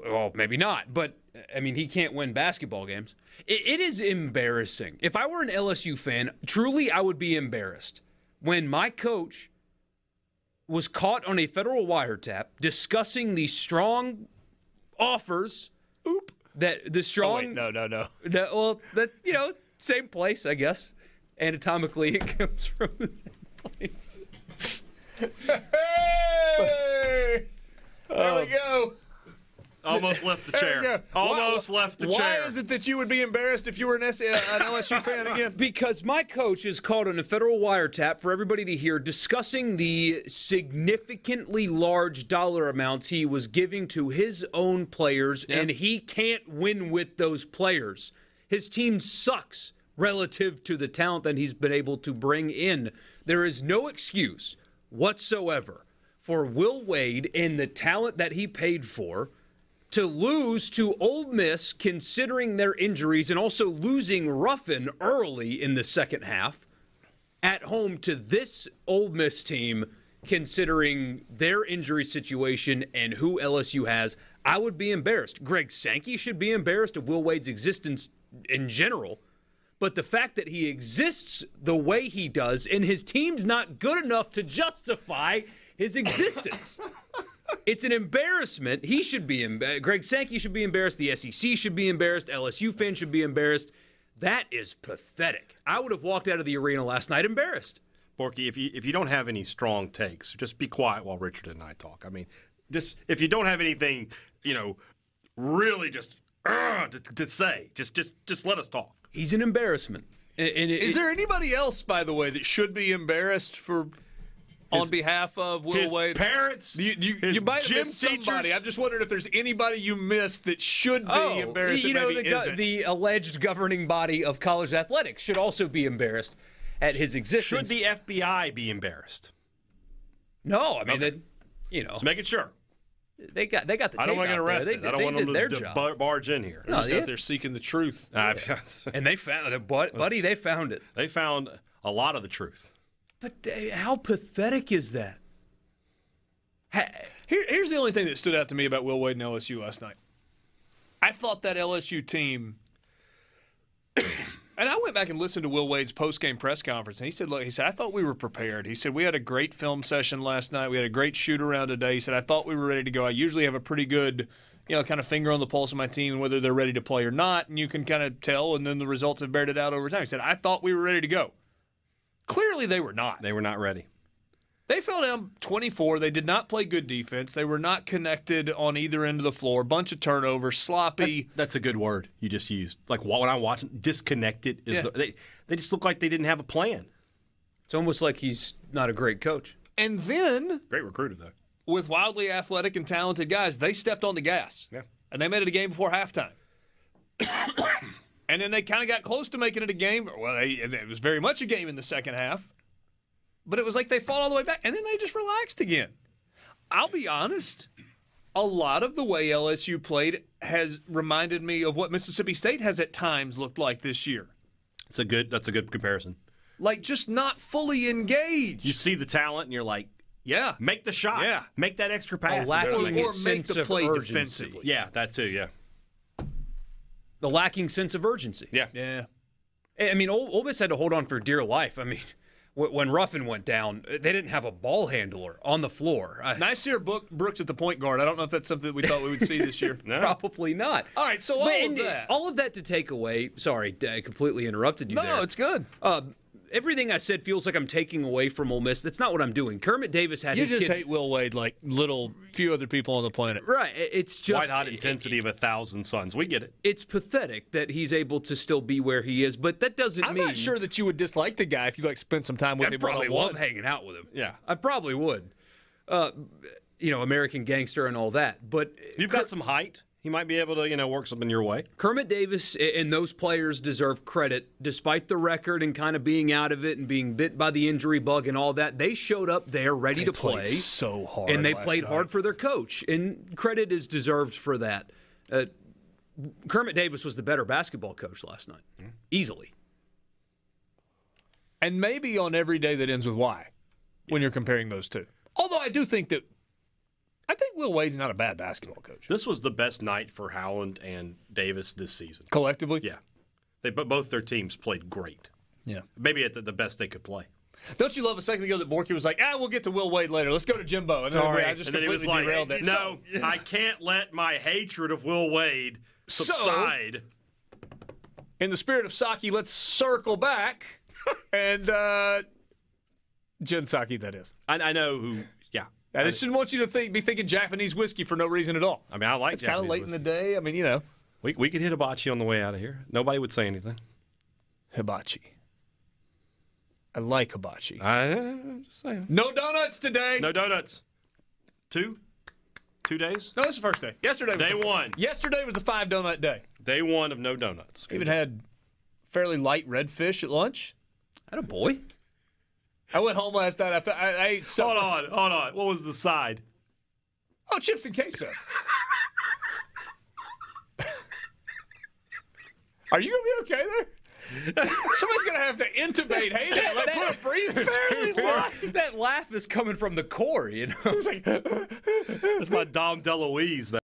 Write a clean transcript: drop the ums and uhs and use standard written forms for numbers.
Well, maybe not, but I mean, he can't win basketball games. It is embarrassing. If I were an LSU fan, truly, I would be embarrassed when my coach was caught on a federal wiretap discussing the strong offers. That the strong. Oh, wait, no. Well, that same place, I guess. Anatomically, it comes from the same place. Hey! There we go. Almost left the chair. Almost left the chair. Why is it that you would be embarrassed if you were an LSU fan again? Because my coach is caught on a federal wiretap for everybody to hear discussing the significantly large dollar amounts he was giving to his own players, and he can't win with those players. His team sucks relative to the talent that he's been able to bring in. There is no excuse whatsoever for Will Wade and the talent that he paid for to lose to Ole Miss, considering their injuries, and also losing Ruffin early in the second half at home to this Ole Miss team, considering their injury situation and who LSU has. I would be embarrassed. Greg Sankey should be embarrassed of Will Wade's existence in general, but the fact that he exists the way he does and his team's not good enough to justify his existence. It's an embarrassment. He should be Greg Sankey should be embarrassed. The SEC should be embarrassed. LSU fans should be embarrassed. That is pathetic. I would have walked out of the arena last night embarrassed. Porky, if you don't have any strong takes, just be quiet while Richard and I talk. I mean, just if you don't have anything, really just to say, just let us talk. He's an embarrassment. Is there anybody else, by the way, that should be embarrassed on behalf of Will Wade? Parents, you might have missed somebody. I'm just wondering if there's anybody you missed that should be embarrassed. The alleged governing body of college athletics should also be embarrassed at his existence. Should the FBI be embarrassed? No, I mean, okay. Just making sure. They got the tape. I don't want to get arrested. I don't want them to barge in here. They're just out there seeking the truth. And they found it, buddy. They found it. They found a lot of the truth. But how pathetic is that? Here's the only thing that stood out to me about Will Wade and LSU last night. I thought that LSU team, and I went back and listened to Will Wade's post-game press conference, and he said, I thought we were prepared. He said, we had a great film session last night. We had a great shoot-around today. He said, I thought we were ready to go. I usually have a pretty good, kind of finger on the pulse of my team and whether they're ready to play or not, and you can kind of tell, and then the results have bared it out over time. He said, I thought we were ready to go. Clearly, they were not. They were not ready. They fell down 24. They did not play good defense. They were not connected on either end of the floor. Bunch of turnovers, sloppy. That's a good word you just used. Like when I'm watching, disconnected is they just look like they didn't have a plan. It's almost like he's not a great coach. And then, great recruiter though. With wildly athletic and talented guys, they stepped on the gas. Yeah. And they made it a game before halftime. And then they kind of got close to making it a game. Well, it was very much a game in the second half. But it was like they fought all the way back, and then they just relaxed again. I'll be honest, a lot of the way LSU played has reminded me of what Mississippi State has at times looked like this year. That's a good comparison. Like just not fully engaged. You see the talent, and you're like, yeah, make the shot. Yeah. Make that extra pass. Or make the play defensively. Yeah, that too, yeah. The lacking sense of urgency. Yeah. I mean, Ole Miss had to hold on for dear life. I mean, when Ruffin went down, they didn't have a ball handler on the floor. Nice to hear Brooks at the point guard. I don't know if that's something that we thought we would see this year. No. Probably not. All right, so all of that to take away. Sorry, I completely interrupted you there. No, it's good. Everything I said feels like I'm taking away from Ole Miss. That's not what I'm doing. Kermit Davis had his kids. You just hate Will Wade like few other people on the planet. Right. It's just white-hot intensity of 1,000 suns. We get it. It's pathetic that he's able to still be where he is, but that doesn't mean... I'm not sure that you would dislike the guy if you spent some time with him. I probably love hanging out with him. Yeah. I probably would. American Gangster and all that. But you've got some height. He might be able to, work something your way. Kermit Davis and those players deserve credit, despite the record and kind of being out of it and being bit by the injury bug and all that. They showed up there ready to play. So hard. And they played hard for their coach. And credit is deserved for that. Kermit Davis was the better basketball coach last night. Easily. And maybe on every day that ends with Y when you're comparing those two. Although I do think that I think Will Wade's not a bad basketball coach. This was the best night for Howland and Davis this season. Collectively? Yeah. Both their teams played great. Yeah. Maybe at the best they could play. Don't you love a second ago that Borky was like, we'll get to Will Wade later. Let's go to Jimbo. And then I just completely derailed it. No, I can't let my hatred of Will Wade subside. So, in the spirit of Saki, let's circle back. And Jen Saki, that is. I know who, yeah. I just didn't want you to be thinking Japanese whiskey for no reason at all. I mean, I like it's kind of late whiskey. In the day. I mean, you know. We could hit hibachi on the way out of here. Nobody would say anything. Hibachi. I like hibachi. I'm just saying. No donuts today. No donuts. 2 days? No, this is the first day. Yesterday was day one. Yesterday was the 5 donut day. Day one of no donuts. Even had fairly light redfish at lunch. Atta boy. I went home last night. I ate something. Hold on. What was the side? Oh, chips and queso. Are you going to be okay there? Somebody's going to have to intubate Hayden. Like, put a breather. That laugh is coming from the core, you know? That's my Dom DeLuise, man.